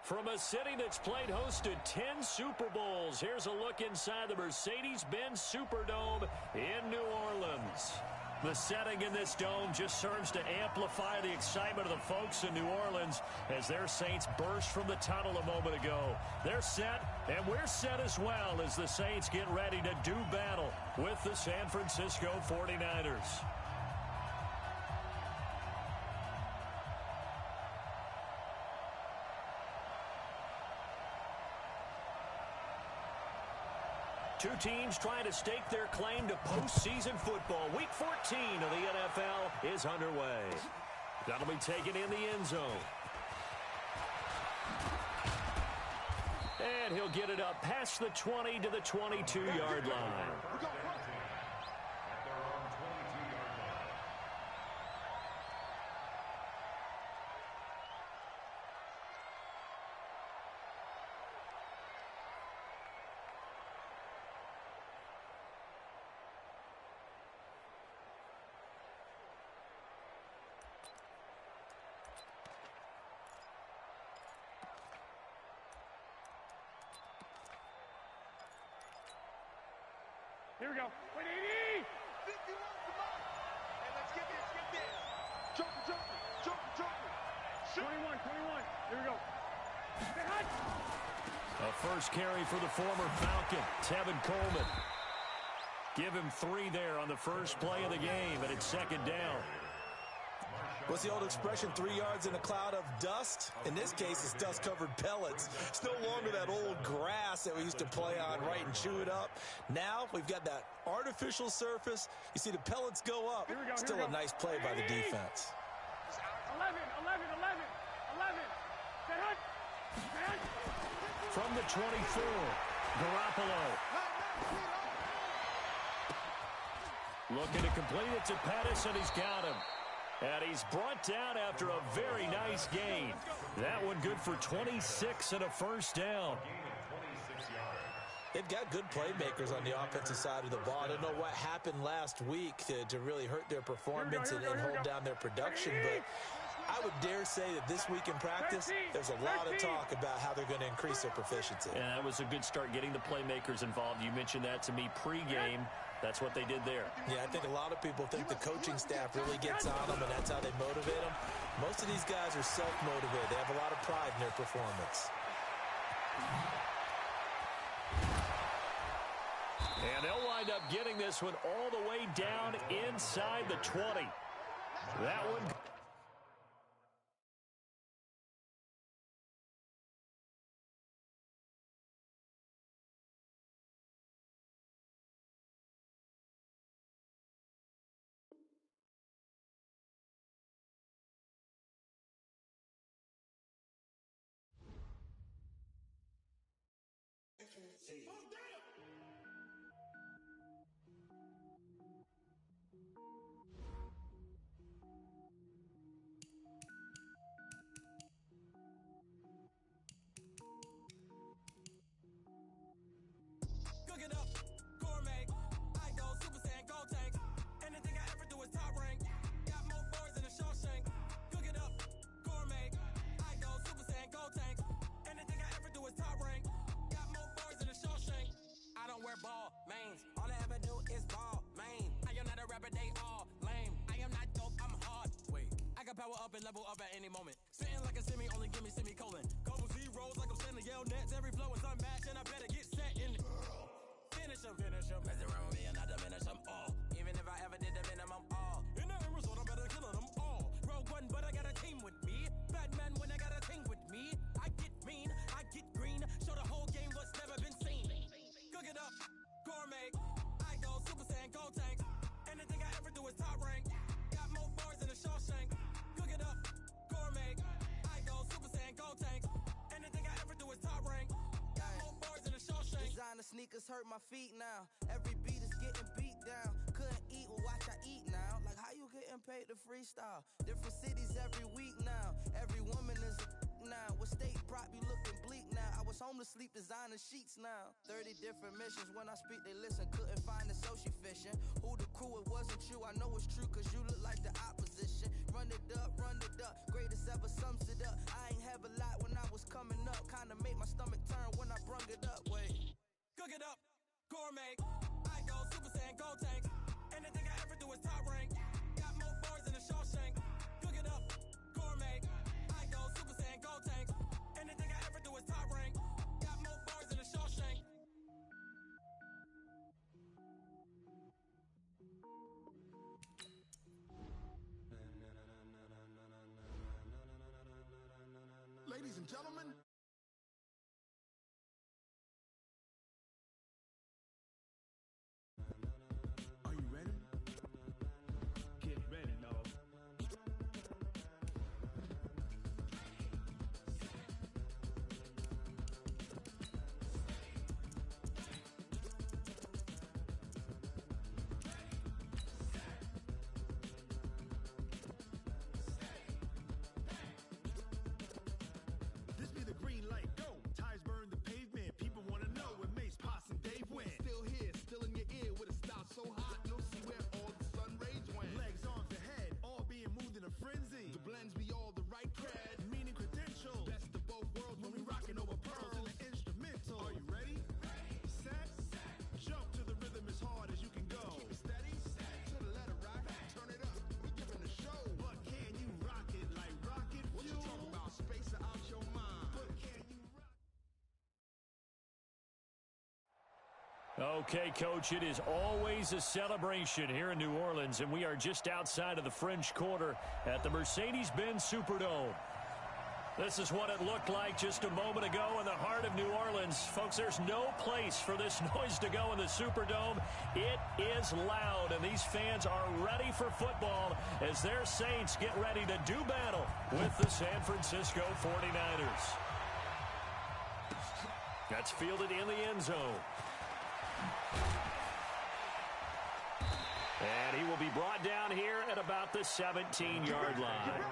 From a city that's played host to 10 Super Bowls, here's a look inside the Mercedes-Benz Superdome in New Orleans. The setting in this dome just serves to amplify the excitement of the folks in New Orleans as their Saints burst from the tunnel a moment ago. They're set, and we're set as well as the Saints get ready to do battle with the San Francisco 49ers. Two teams trying to stake their claim to postseason football. Week 14 of the NFL is underway. That'll be taken in the end zone. And he'll get it up past the 20 to the 22-yard line. Here we go. 180! 51, come on! Hey, let's get this. Joker. Shoot. 21. Here we go. A first carry for the former Falcon, Tevin Coleman. Give him 3 there on the first play of the game, and it's second down. What's the old expression, 3 yards in a cloud of dust? In this case, it's dust-covered pellets. It's no longer that old grass that we used to play on, right, and chew it up. Now we've got that artificial surface. You see the pellets go up. Still a nice play by the defense. 11. From the 24, Garoppolo. Looking to complete it to Pettis, and he's got him. And he's brought down after a very nice gain. That one good for 26 and a first down. They've got good playmakers on the offensive side of the ball. I don't know what happened last week to really hurt their performance and hold down their production, but I would dare say that this week in practice, there's a lot of talk about how they're going to increase their proficiency. And that was a good start getting the playmakers involved. You mentioned that to me pregame. That's what they did there. Yeah, I think a lot of people think the coaching staff really gets on them, and that's how they motivate them. Most of these guys are self-motivated. They have a lot of pride in their performance. And they'll wind up getting this one all the way down inside the 20. That one... Cook it up, gourmet. I go Super Saiyan, go tank. Anything I ever do is top rank. Got more boys than a Shawshank. Cook it up, gourmet. I go Super Saiyan, go tank. Anything I ever do is top rank. Got more boys than a Shawshank. I don't wear ball mains. All I ever do is ball main. I am not a rapper, they all lame. I am not dope, I'm hard. Wait, I can power up and level up at any moment. Spitting like a semi, only give me semicolon. Couple zeros like I'm sending yell nets. Every flow is unmatched and I better get set in it. Finish him. Mess around with me and I diminish them all. Even if I ever did the minimum all. In the end result, I'm better killing them all. Rogue One, but I got a team with me. Batman when I got a team with me. I get mean, I get green. Show the whole game what's never been seen. Cook it up, gourmet. I go Super Saiyan, go tank. Anything I ever do is top rank. Got more boys than a Shawshank. Cook it up, gourmet. I go Super Saiyan, go tank. Anything I ever do is top rank. Got more boys than a Shawshank. Designer sneakers hurt my feet now. Every beat is getting beat down. Couldn't eat, well watch I eat now. Like how you getting paid to freestyle? Different cities every week now. Every woman is a now. What state prop you looking bleak now? I was home to sleep designer sheets now. 30 different missions. When I speak they listen. Couldn't find the so she fishing. Who the crew? It wasn't you. I know it's true cause you look like the opposition. Run it up. Greatest ever sums it up. I ain't have a lot when I was coming up, kinda make my stomach turn when I brung it up. Wait. Cook it up, gourmet. I go Super Saiyan, go tank. Anything I ever do is top rank. Got more bars than a Shawshank. Cook it up, gourmet. I go Super Saiyan, go tank. Anything I ever do is top rank. Got more bars than a Shawshank. Ladies and gentlemen. Are you ready? Get ready, y'all. This be the green light, go. Tires burn the pavement. People want to know where Mace, Poss, and Dave went. Still here, still in your ear with a style so hot, you'll see where all the sun rays went. Legs, arms, and head, all being moved in a frenzy. The blends be all the right cred, meaning credentials. Best of both worlds when we rockin' over pearls in the instrumental. Are you ready? Set, jump to the rhythm as hard as you can go. Keep it steady, to the letter rock, turn it up. We giving a show. But can you rock it like rocket fuel? What you talking about? Space out your mind. But can you rock? Okay, Coach, it is always a celebration here in New Orleans, and we are just outside of the French Quarter at the Mercedes-Benz Superdome. This is what it looked like just a moment ago in the heart of New Orleans. Folks, there's no place for this noise to go in the Superdome. It is loud, and these fans are ready for football as their Saints get ready to do battle with the San Francisco 49ers. That's fielded in the end zone. And he will be brought down here at about the 17-yard line.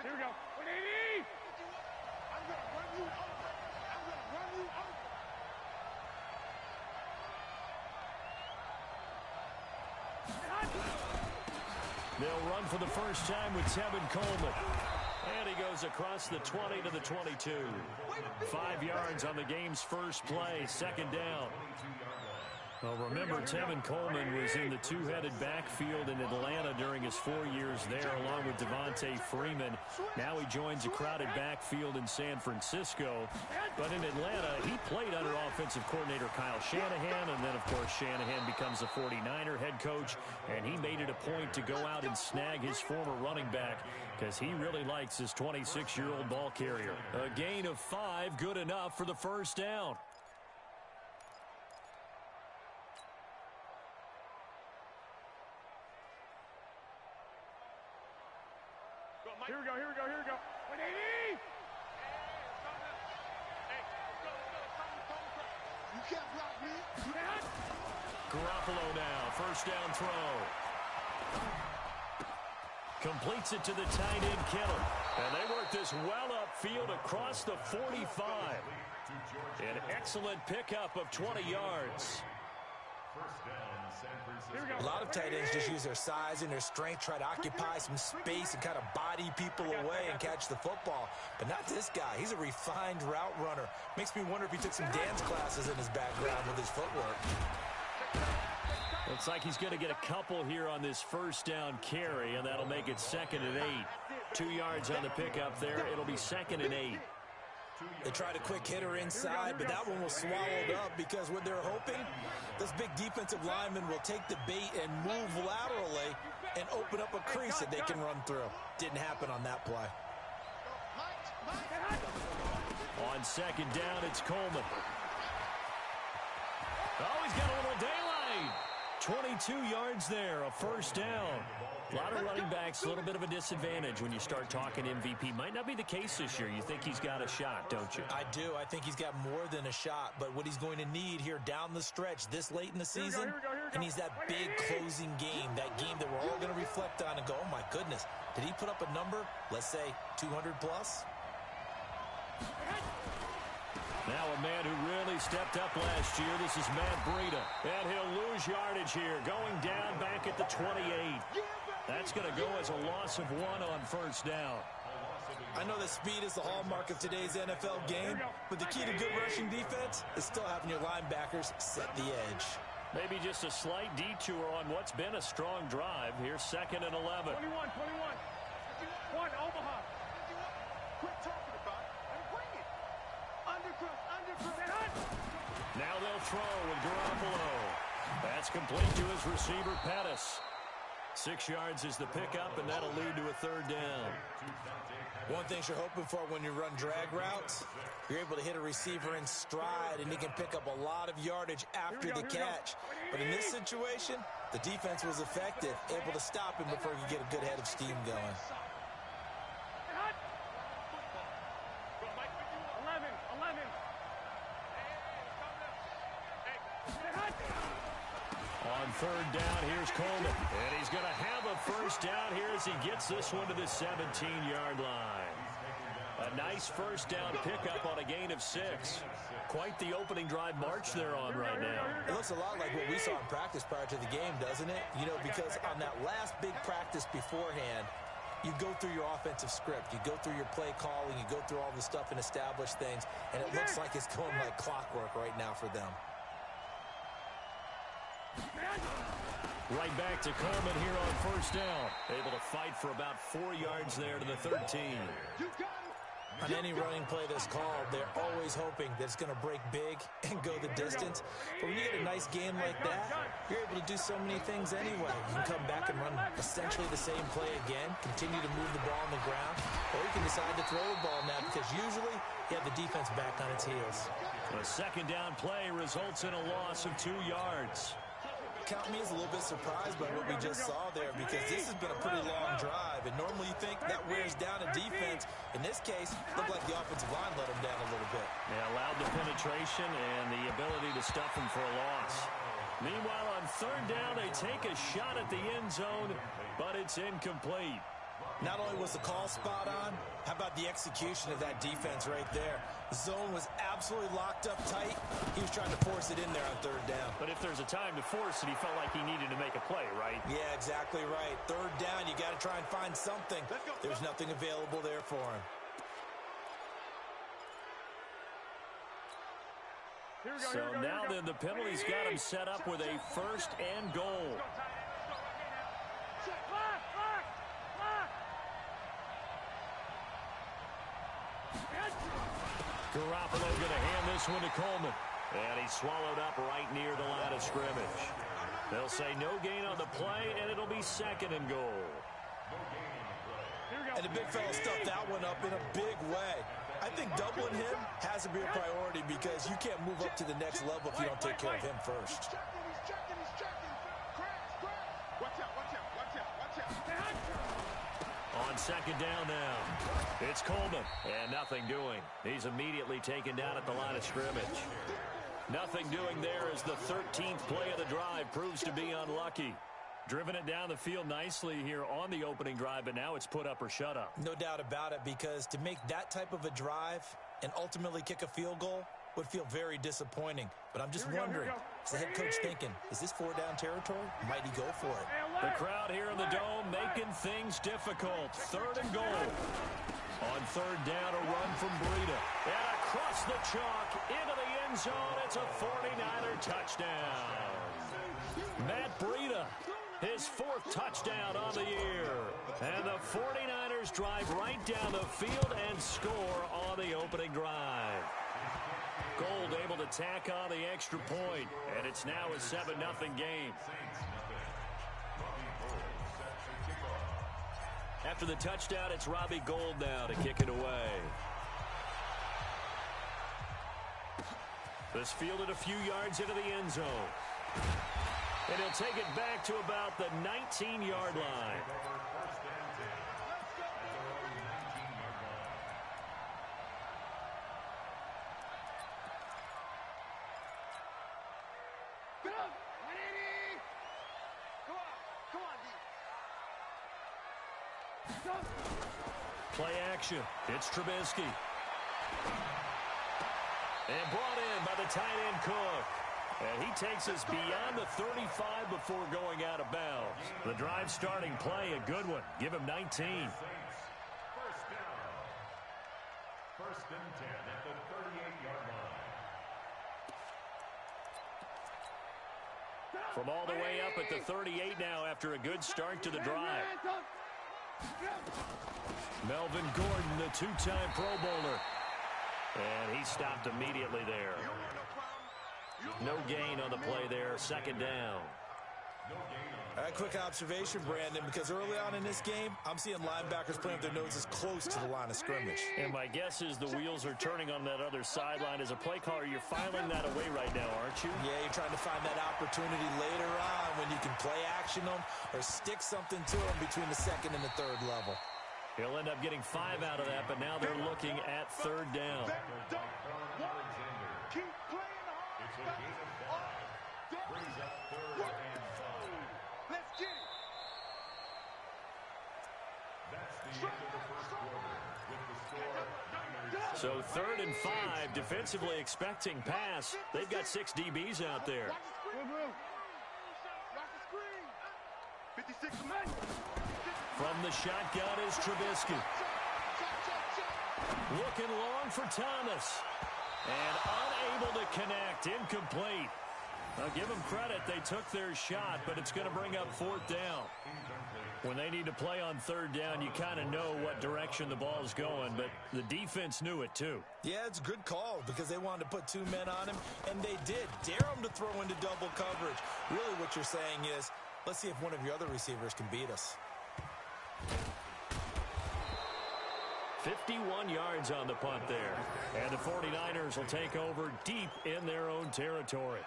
Here we go. 180! I'm going to run you over. I'm going to run you over. They'll run for the first time with Tevin Coleman. And he goes across the 20 to the 22. 5 yards on the game's first play, second down. Well, remember, Tevin Coleman was in the two-headed backfield in Atlanta during his 4 years there, along with Devontae Freeman. Now he joins a crowded backfield in San Francisco. But in Atlanta, he played under offensive coordinator Kyle Shanahan, and then, of course, Shanahan becomes a 49er head coach, and he made it a point to go out and snag his former running back because he really likes his 26-year-old ball carrier. A gain of 5, good enough for the first down. Here we go, here we go, here we go. 180! Hey, let's go. You can't block me. Garoppolo now, first down throw. Completes it to the tight end, Kittle. And they work this well upfield across the 45. An excellent pickup of 20 yards. A lot of tight ends just use their size and their strength, try to occupy some space and kind of body people away and catch the football. But not this guy. He's a refined route runner. Makes me wonder if he took some dance classes in his background with his footwork. Looks like he's going to get a couple here on this first down carry, and that'll make it 2nd and 8. 2 yards on the pickup there. It'll be 2nd and 8. They tried a quick hitter inside, but that one was swallowed up because what they're hoping, this big defensive lineman will take the bait and move laterally and open up a crease that they can run through. Didn't happen on that play. On second down, it's Coleman. Oh, he's got a little daylight. 22 yards there, a first down. A lot of running backs, a little bit of a disadvantage when you start talking MVP. Might not be the case this year. You think he's got a shot, don't you? I do. I think he's got more than a shot. But what he's going to need here down the stretch this late in the season, he needs that big closing game, that game that we're all going to reflect on and go, oh, my goodness, did he put up a number, let's say 200 plus? Now a man who really he stepped up last year. This is Matt Breida. And he'll lose yardage here, going down back at the 28. That's going to go as a loss of 1 on first down. I know that speed is the hallmark of today's NFL game, but the key to good rushing defense is still having your linebackers set the edge. Maybe just a slight detour on what's been a strong drive. Here's 2nd and 11. 21. One, Omaha. Quit talking about it and bring it. Undercross. Now they'll throw with Garoppolo. That's complete to his receiver, Pettis. 6 yards is the pickup, and that'll lead to a 3rd down. One thing you're hoping for when you run drag routes, you're able to hit a receiver in stride, and he can pick up a lot of yardage after the catch. But in this situation, the defense was effective, able to stop him before he could get a good head of steam going. 11. On 3rd down, here's Coleman. And he's going to have a first down here as he gets this one to the 17-yard line. A nice first down pickup on a gain of 6. Quite the opening drive march they're on right now. It looks a lot like what we saw in practice prior to the game, doesn't it? You know, because on that last big practice beforehand, you go through your offensive script, you go through your play calling, you go through all the stuff and establish things, and it looks like it's going like clockwork right now for them. Right back to Coleman here on first down. Able to fight for about 4 yards there to the 13. On any running play that's called, they're always hoping that it's going to break big and go the distance. But when you get a nice game like that, you're able to do so many things anyway. You can come back and run essentially the same play again, continue to move the ball on the ground, or you can decide to throw the ball now because usually you have the defense back on its heels. A 2nd down play results in a loss of 2 yards. Count me as a little bit surprised by what we just saw there because this has been a pretty long drive, and normally you think that wears down a defense. In this case, it looked like the offensive line let them down a little bit. They allowed the penetration and the ability to stuff him for a loss. Meanwhile, on 3rd down, they take a shot at the end zone, but it's incomplete. Not only was the call spot on, how about the execution of that defense right there? The zone was absolutely locked up tight. He was trying to force it in there on 3rd down. But if there's a time to force it, he felt like he needed to make a play, right? Yeah, exactly right. 3rd down, you got to try and find something. There's nothing available there for him. So now then the penalty's got him set up with a 1st and goal. Garoppolo going to hand this one to Coleman. And he's swallowed up right near the line of scrimmage. They'll say no gain on the play, and it'll be 2nd and goal. And the big fella stuffed that one up in a big way. I think doubling him has to be a priority because you can't move up to the next level if you don't take care of him first. He's checking. Watch out. On 2nd down now, it's Coleman, and nothing doing. He's immediately taken down at the line of scrimmage. Nothing doing there as the 13th play of the drive proves to be unlucky. Driven it down the field nicely here on the opening drive, but now it's put up or shut up. No doubt about it, because to make that type of a drive and ultimately kick a field goal would feel very disappointing. But I'm just wondering, is the head coach thinking, is this 4-down territory? Might he go for it? The crowd here in the Dome making things difficult. 3rd and goal. On 3rd down, a run from Breida. And across the chalk into the end zone. It's a 49er touchdown. Matt Breida, his 4th touchdown on the year. And the 49ers drive right down the field and score on the opening drive. Gold able to tack on the extra point, and it's now a 7-0 game. After the touchdown, it's Robbie Gould now to kick it away. This fielded a few yards into the end zone. And he'll take it back to about the 19-yard line. Play action. It's Trubisky. And brought in by the tight end Cook. And he takes us beyond the 35 before going out of bounds. The drive starting play, a good one. Give him 19. First down. First and 10 at the 38-yard line. From all the way up at the 38 now after a good start to the drive. Melvin Gordon, the two-time Pro Bowler. And he stopped immediately there. No gain on the play there. Second down. A quick observation, Brandon, because early on in this game, I'm seeing linebackers playing with their noses close to the line of scrimmage. And my guess is the wheels are turning on that other sideline. As a play caller, you're filing that away right now, aren't you? Yeah, you're trying to find that opportunity later on when you can play action them or stick something to them between the second and the third level. He'll end up getting 5 out of that, but now they're looking at third down. Keep playing hard. It's a gain of 5. Brings up third and 5. Let's get it. That's the end of the first quarter with the score 9-7. So third and 5, defensively expecting pass. They've got 6 DBs out there. Watch the screen. 56 men. From the shotgun is Trubisky. Looking long for Thomas. And unable to connect. Incomplete. I'll give them credit. They took their shot, but it's going to bring up fourth down. When they need to play on third down, you kind of know what direction the ball's going, but the defense knew it too. Yeah, it's a good call because they wanted to put 2 men on him, and they did. Dare him to throw into double coverage. Really what you're saying is, let's see if one of your other receivers can beat us. 51 yards on the punt there. And the 49ers will take over deep in their own territory.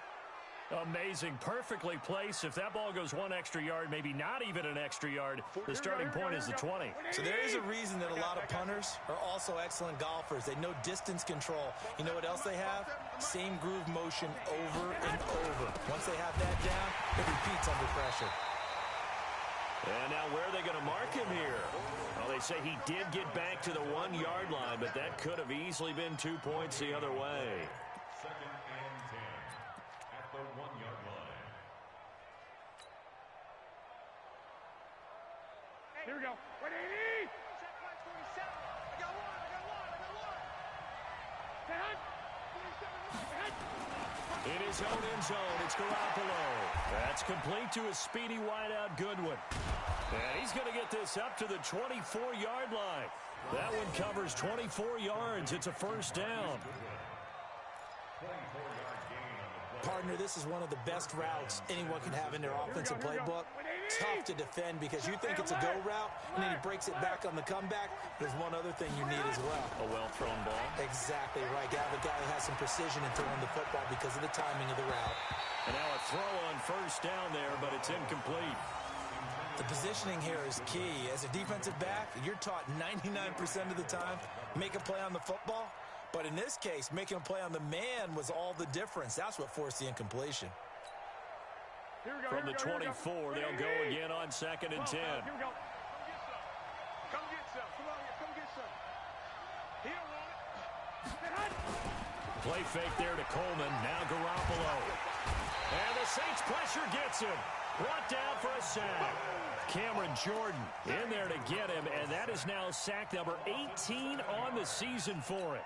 Amazing. Perfectly placed. If that ball goes 1 extra yard, maybe not even an extra yard, the starting point is the 20. So there is a reason that a lot of punters are also excellent golfers. They know distance control. You know what else they have? Same groove motion over and over. Once they have that down, it repeats under pressure. And now where are they going to mark him here? Well, they say he did get back to the 1 yard line, but that could have easily been 2 points the other way. Second and 10 at the 1 yard line. Here we go. 180. Check play 47. I got one. In his own end zone, it's Garoppolo. That's complete to a speedy wideout Goodwin. And he's going to get this up to the 24-yard line. That one covers 24 yards. It's a first down. Partner, this is one of the best routes anyone can have in their offensive playbook. Tough to defend because you think it's a go route, and then he breaks it back on the comeback. There's one other thing you need as well. A well-thrown ball. Exactly right. You have a guy who has some precision in throwing the football because of the timing of the route. And now a throw on first down there, but it's incomplete. The positioning here is key. As a defensive back, you're taught 99% of the time, make a play on the football. But in this case, making a play on the man was all the difference. That's what forced the incompletion. From the 24, they'll go again on second and 10. Here we go. Come get some. Come on here. Come get some. He don't want it. Play fake there to Coleman. Now Garoppolo. And the Saints pressure gets him. Brought down for a sack. Cameron Jordan in there to get him, and that is now sack number 18 on the season for it.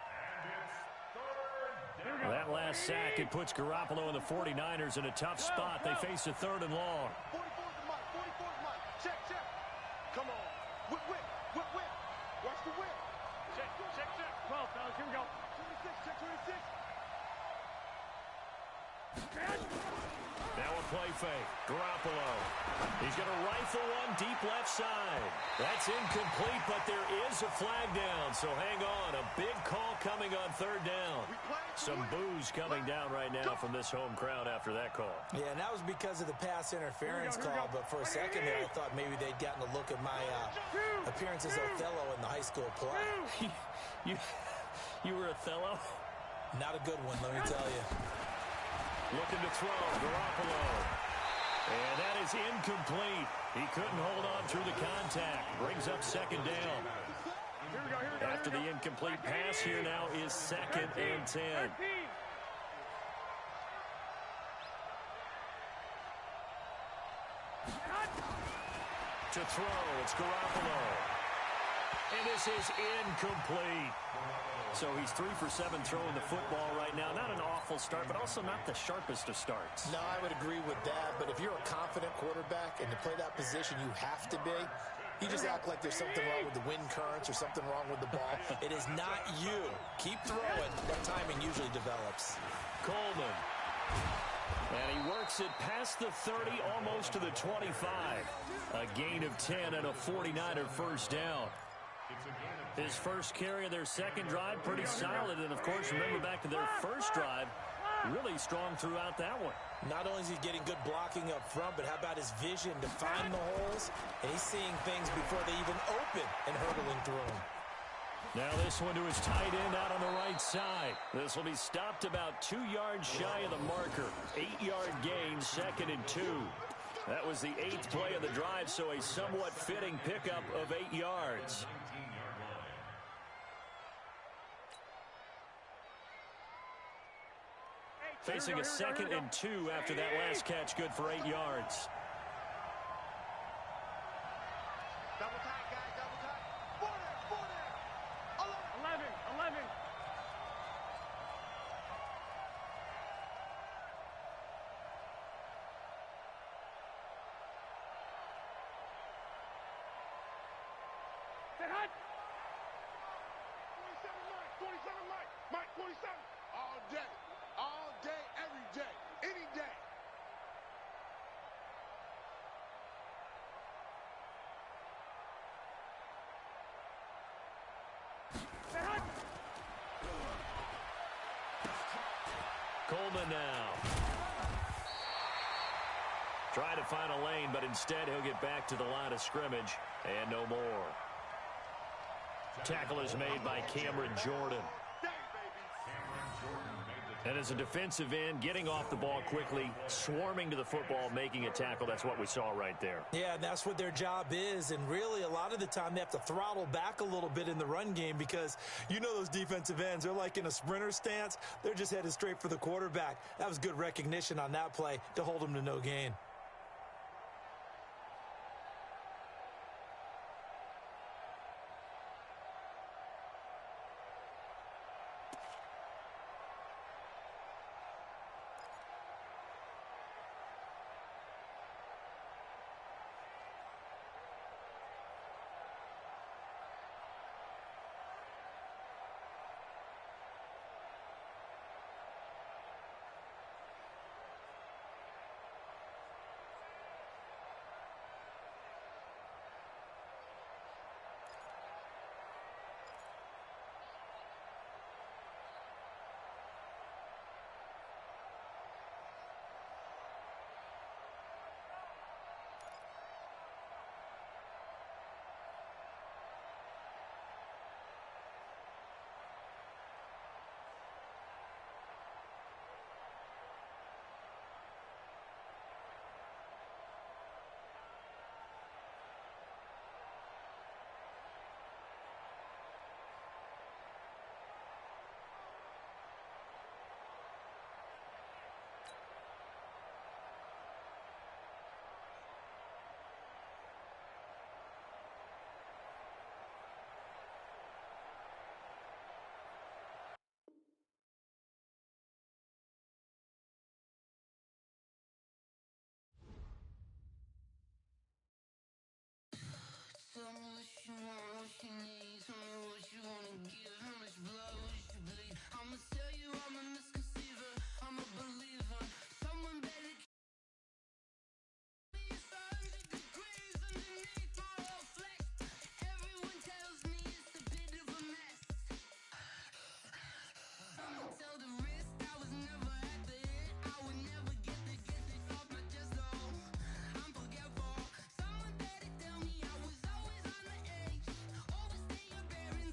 That last sack, it puts Garoppolo and the 49ers in a tough spot. They face a third and long. 44's the mic. 44's mic. Check, check. Come on. Whip, whip. Whip, whip. Watch the whip. Check, check, check. 12, fellas. Here we go. 26. Check 26. Now a play fake. Garoppolo. He's going to rifle one deep left side. That's incomplete, but there is a flag down. So hang on. A big call coming on third down. Some boos coming down right now from this home crowd after that call. Yeah, and that was because of the pass interference call. But for a second there, I thought maybe they'd gotten a look at my appearance as Othello in the high school play. You were Othello? Not a good one, let me tell you. Looking to throw, Garoppolo. And that is incomplete. He couldn't hold on through the contact. Brings up second down. After the incomplete pass, here now is second and 10. To throw, it's Garoppolo. And this is incomplete. So he's 3 for 7 throwing the football right now. Not an awful start, but also not the sharpest of starts. No, I would agree with that. But if you're a confident quarterback and to play that position, you have to be. You just act like there's something wrong with the wind currents or something wrong with the ball. It is not you. Keep throwing. That timing usually develops. Coleman. And he works it past the 30, almost to the 25. A gain of 10 and a 49er first down. His first carry of their second drive, pretty solid. And, of course, remember back to their first drive, really strong throughout that one. Not only is he getting good blocking up front, but how about his vision to find the holes? And he's seeing things before they even open and hurdling through them. Now this one to his tight end out on the right side. This will be stopped about 2 yards shy of the marker. 8-yard gain, 2nd and 2. That was the 8th play of the drive, so a somewhat fitting pickup of 8 yards. Facing a 2nd and 2 after that last catch, good for 8 yards. Double tight, guys, double tight. 11. 11. Set hot. 27 Mike. Mike, 27. All day. All day, every day, any day. Coleman now. Trying to find a lane, but instead he'll get back to the line of scrimmage and no more. Tackle is made by Cameron Jordan. And as a defensive end, getting off the ball quickly, swarming to the football, making a tackle, that's what we saw right there. Yeah, and that's what their job is. And really, a lot of the time, they have to throttle back a little bit in the run game because you know those defensive ends, they're like in a sprinter stance. They're just headed straight for the quarterback. That was good recognition on that play to hold them to no gain. Tell me what you want, what you need. Tell me what you wanna give. How much blood would you bleed? I'ma tell you I'm a misconceiver. I'm a believer. Someone better keep me 100 degrees underneath my whole flex. Everyone tells me it's a bit of a mess. I'ma tell the risk I was never at the hit. I would never get this off my chest, no. I'm forgetful. Someone better tell me I was always on the edge. Overstay your barriers.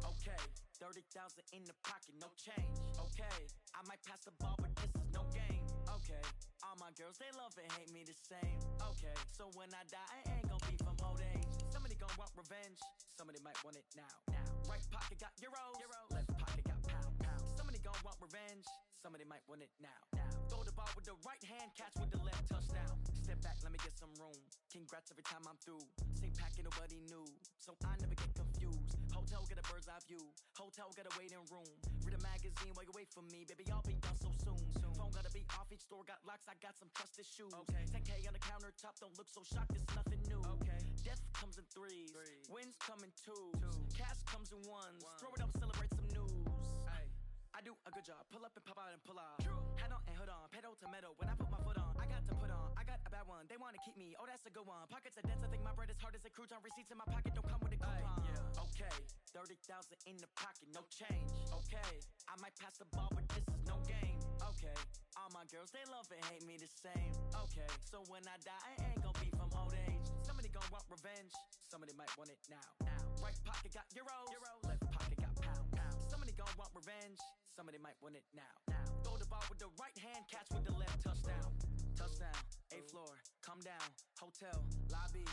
Okay, 30,000 in the pocket, no change. Okay, I might pass the ball, but this is no game. Okay, all my girls, they love and hate me the same. Okay, so when I die, I ain't gon' be from old age. Somebody gon' want revenge, somebody might want it now. Right pocket got euros, left pocket got pound. Somebody gon' want revenge, somebody might want it now. Throw the ball with the right hand, catch with the left, touchdown. Step back, let me get some room. Congrats every time I'm through. Same packet, nobody knew, so I never get confused. Hotel get a bird's eye view, hotel got a waiting room. Read a magazine while you wait for me, baby, I'll be done so soon. Phone gotta be off, each store got locks, I got some trusted shoes. 10K on the countertop, don't look so shocked, it's nothing new. Death comes in threes, wins come in twos, cash comes in ones. Throw it up, celebrate some news. I do a good job, pull up and pop out and pull out. Hat on and hood on, pedal to metal. When I put my foot on, I got to put on. I got a bad one, they wanna keep me, oh that's a good one. Pockets are dense, I think my bread is hard as a crouton. Receipts in my pocket don't come with a coupon. Okay, 30,000 in the pocket, no change. Okay, I might pass the ball, but this is no game. Okay, all my girls, they love and hate me the same. Okay, so when I die, I ain't gon' be from old age. Somebody gon' want revenge, somebody might want it now. Right pocket got euros, left pocket got pound. Somebody gon' want revenge, somebody might want it now. Throw the ball with the right hand, catch with the left, touchdown. Touchdown, 8th floor, come down, hotel, lobby.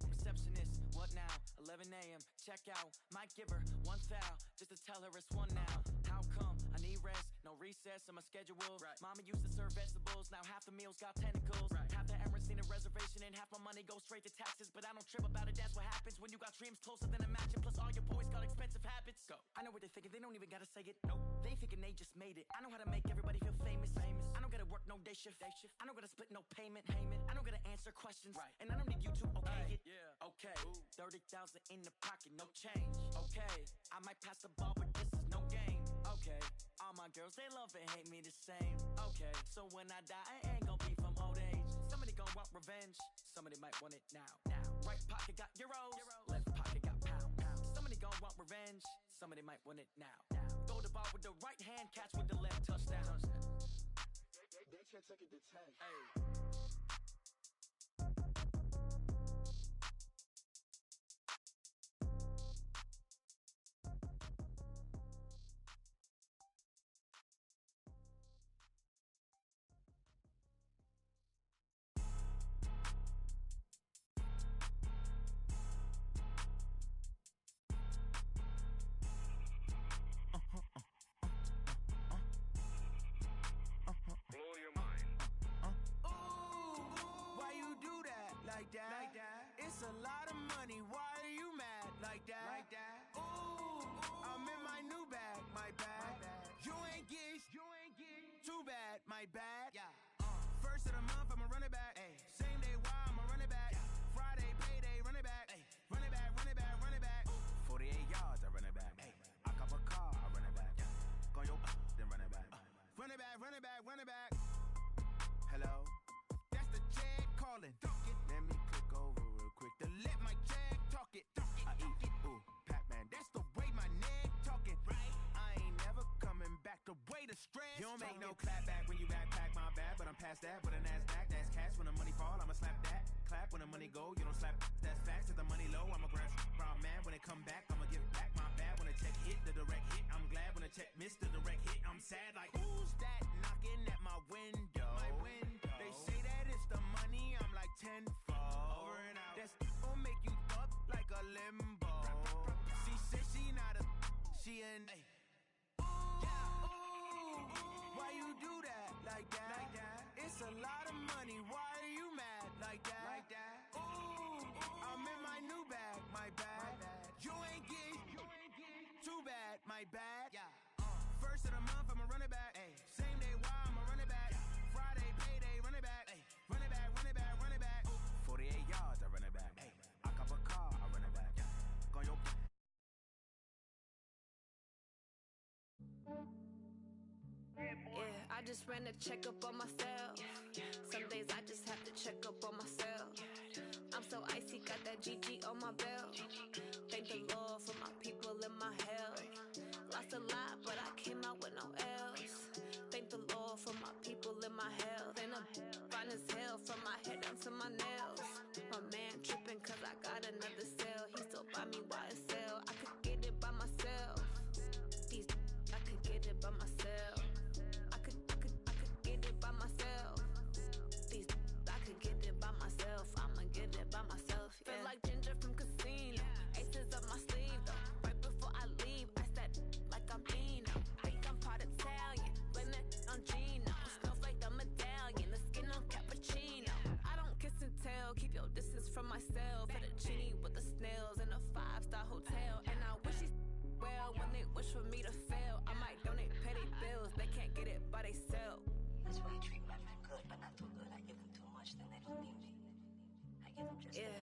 Receptionist, what now? 11 a.m., check out. Might give her one foul, just to tell her it's one now. How come? I need rest, no recess in my schedule. Mama used to serve vegetables, now half the meals got tentacles. Half the Emirates need a reservation and half my money goes straight to taxes. But I don't trip about it, that's what happens when you got dreams closer than a mansion. Plus all your boys got expensive habits. Go. I know what they're thinking, they don't even gotta say it. Nope. They thinking they just made it. I know how to make everybody feel famous. I don't gotta work no day shift. I don't gotta split no payment. I don't gotta answer questions. And I don't need you to okay it. Okay, 30,000 in the pocket, no change. Okay, I might pass the ball, but this is no game. Okay, all my girls, they love and hate me the same. Okay, so when I die, I ain't gon' be from old age. Somebody gon' want revenge, somebody might want it now. Right pocket got euros, left pocket got pound. Somebody gon' want revenge, somebody might want it now. Throw the ball with the right hand, catch with the left, touchdown. They can't take it to 10. It's a lot of money, why are you mad like that? Ooh, I'm in my new bag, my bad. You ain't geese, too bad, my bad. First of the month, I'ma run it back. Same day, why I'ma run it back. Friday, payday, run it back. Run it back, run it back, run it back. 48 yards, I run it back. I cop a car, I run it back. Go your then run it back. Run it back, run it back, run it back. Hello? That's the check calling. Let me click over real quick To let my check talk it. I eat, ooh, Pac-Man, That's the way my neck talking. I ain't never coming back the way the stress. You don't make no clap back when you backpack, my bad, but I'm past that. With a NASDAQ, that's cash. When the money fall, I'ma slap that. Clap when the money go, you don't slap. That's facts. If the money low, I'ma grab brown man. When it come back, I'ma give back my bad. When the check hit, the direct hit. I'm glad when the check missed the direct hit. I'm sad like, who's that knocking at my window? They say that it's the money, I'm like tenfold. Over and out. That's gon' make you up like a limbo. She said she not a, she an. Why you do that like that? It's a lot of money, why are you mad like that? Ooh, I'm in my new bag, my bad. You ain't geek, too bad, my bad. First of the month, I'ma run it back. Same day, why I'ma run it back. Friday, payday, run it back. Run it back, run it back, run it back. 48 yards, I run it back. I cop a car, I run it back. Go your Yeah, I just ran a checkup on myself. Some days I just have to check up on myself. I'm so icy, got that GG on my belt. Thank the Lord for my people and my health. Lost a lot, but I came out with no L's. Thank the Lord for my people and my health. And I'm fine as hell from my head down to my nails. My man tripping cause I got another cell. Yeah.